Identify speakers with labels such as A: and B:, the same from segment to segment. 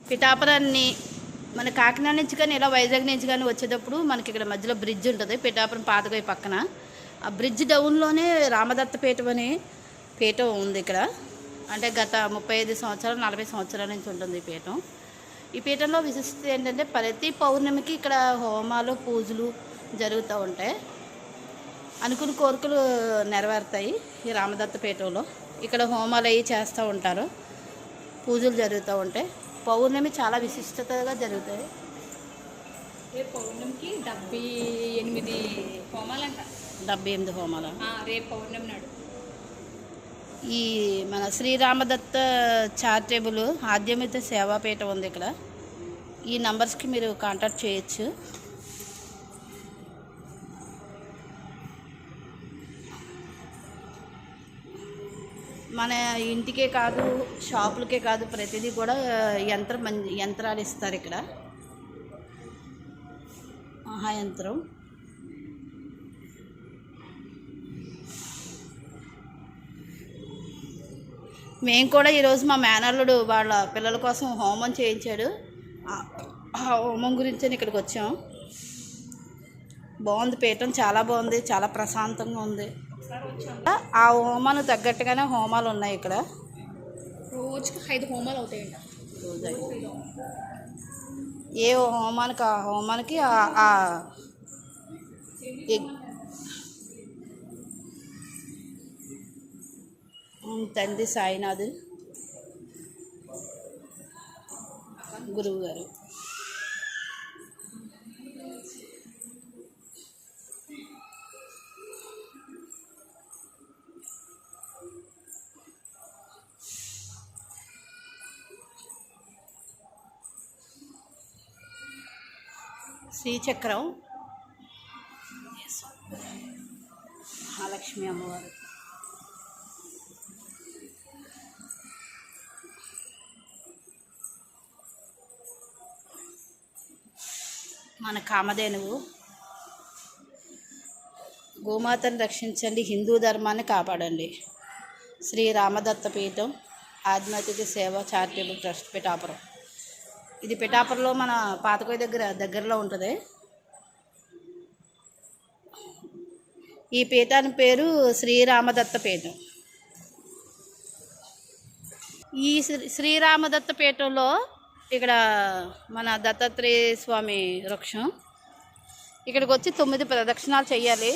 A: పిఠాపురాన్ని మన కాకినాడ నుంచి కానీ ఇలా వైజాగ్ నుంచి కానీ వచ్చేటప్పుడు మనకి ఇక్కడ మధ్యలో బ్రిడ్జ్ ఉంటుంది. పిఠాపురం పాతగోయి పక్కన ఆ బ్రిడ్జ్ డౌన్లోనే రామదత్త పీఠం అనే పీఠం ఉంది ఇక్కడ. అంటే గత 35 సంవత్సరాలు 40 సంవత్సరాల నుంచి ఉంటుంది ఈ పీఠం. ఈ పీఠంలో విశిష్టత ఏంటంటే ప్రతి పౌర్ణమికి ఇక్కడ హోమాలు పూజలు జరుగుతూ ఉంటాయి. అనుకున్న కోరికలు నెరవేరుతాయి ఈ రామదత్త పీఠంలో. ఇక్కడ హోమాలు అవి చేస్తూ ఉంటారు, పూజలు జరుగుతూ ఉంటాయి. పౌర్ణమి చాలా విశిష్టతగా జరుగుతాయి.
B: రేపు పౌర్ణమికి 78 హోమాలంట.
A: 78 హోమాలు
B: రేపు పౌర్ణమి నాడు.
A: ఈ మన శ్రీరామదత్త చారిటబుల్ ఆధ్యాత్మిక సేవాపీఠం ఉంది ఇక్కడ. ఈ నంబర్స్కి మీరు కాంటాక్ట్ చేయొచ్చు. మన ఇంటికే కాదు, షాపులకే కాదు, ప్రతిదీ కూడా యంత్రాలు ఇస్తారు ఇక్కడ. మహాయంత్రం. మేము కూడా ఈరోజు మా మేనల్లుడు వాళ్ళ పిల్లల కోసం హోమం చేయించాడు. ఆ హోమం గురించి ఇక్కడికి వచ్చాం. బాగుంది పీఠం, చాలా బాగుంది, చాలా ప్రశాంతంగా ఉంది. ఆ హోమానికి తగ్గట్టుగానే హోమాలు ఉన్నాయి ఇక్కడ.
B: రోజుకి 5 హోమాలు అవుతాయంట.
A: ఏ హోమానికి ఆ హోమానికి తండ్రి సాయినాథ్ గురువు గారు. శ్రీచక్రం మహాలక్ష్మి అమ్మవారు. మన కామధేనువు. గోమాతను రక్షించండి, హిందూ ధర్మాన్ని కాపాడండి. శ్రీ రామదత్త పీఠం ఆధ్యాత్మిక సేవ చారిటబుల్ ట్రస్ట్ పిఠాపురం. ఇది పిఠాపురంలో మన పాతకోయి దగ్గరలో ఉంటుంది. ఈ పీఠాన్ని పేరు శ్రీరామదత్త పీఠం. ఈ శ్రీరామదత్త పీఠంలో ఇక్కడ మన దత్తాత్రేయ స్వామి వృక్షం. ఇక్కడికి వచ్చి 9 ప్రదక్షిణాలు చేయాలి.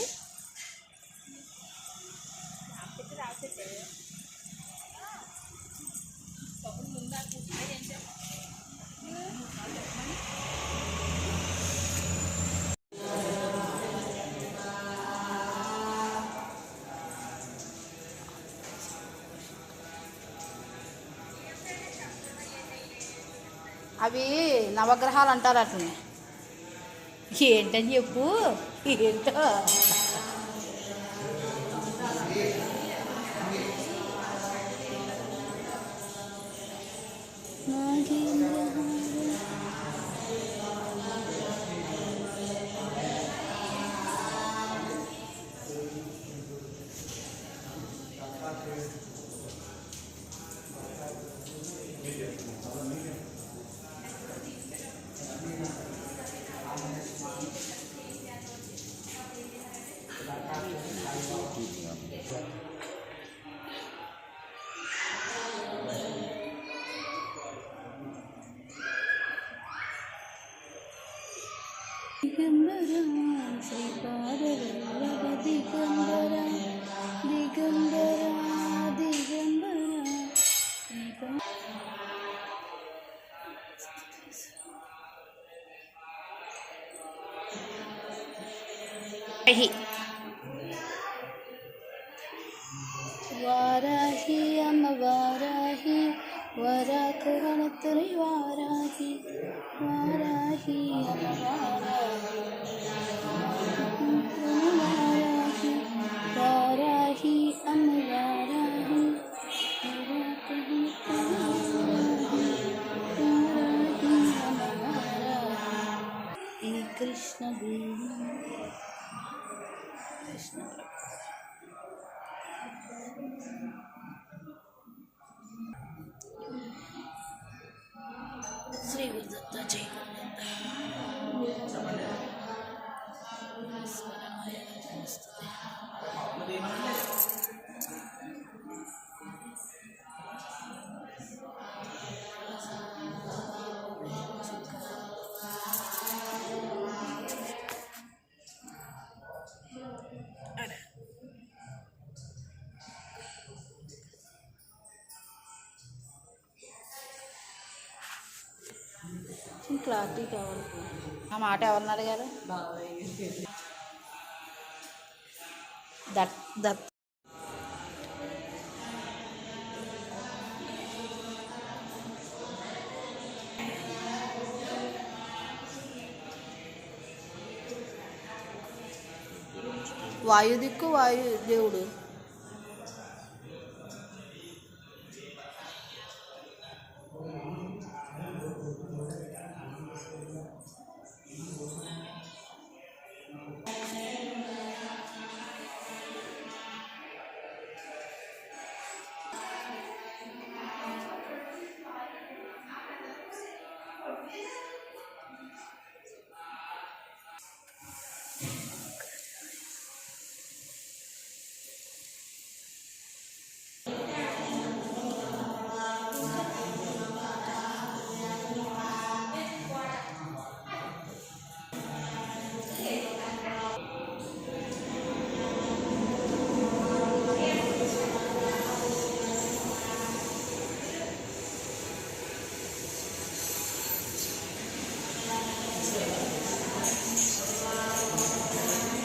A: అవి నవగ్రహాలు అంటారు అట్లనే. ఏంటని చెప్పు, ఏంటో దిగంబరా శ్రీపాదవల్లభ దిగంబరా దిగంబరా దిగంబరా. వారాహి అమ్మ వారాహి, వరాకరణతుని వారాహి, వారాహి అమ్మ వారాహి, వారాహి వారాహి అమ్మ వారాహి, వరాకరణతుని వారాహి, వారాహి అమ్మ వారాహి. ఈ కృష్ణదేవి కృష్ణ శ్రీ గురుదత్త జై గురుదత్త. ఈశ్వరమాయ నమస్తే. క్లారిటీ కావాలి. ఆ మాట ఎవరిని అడగాలి? దత్ దత్ వాయు దిక్కు వాయు దేవుడు.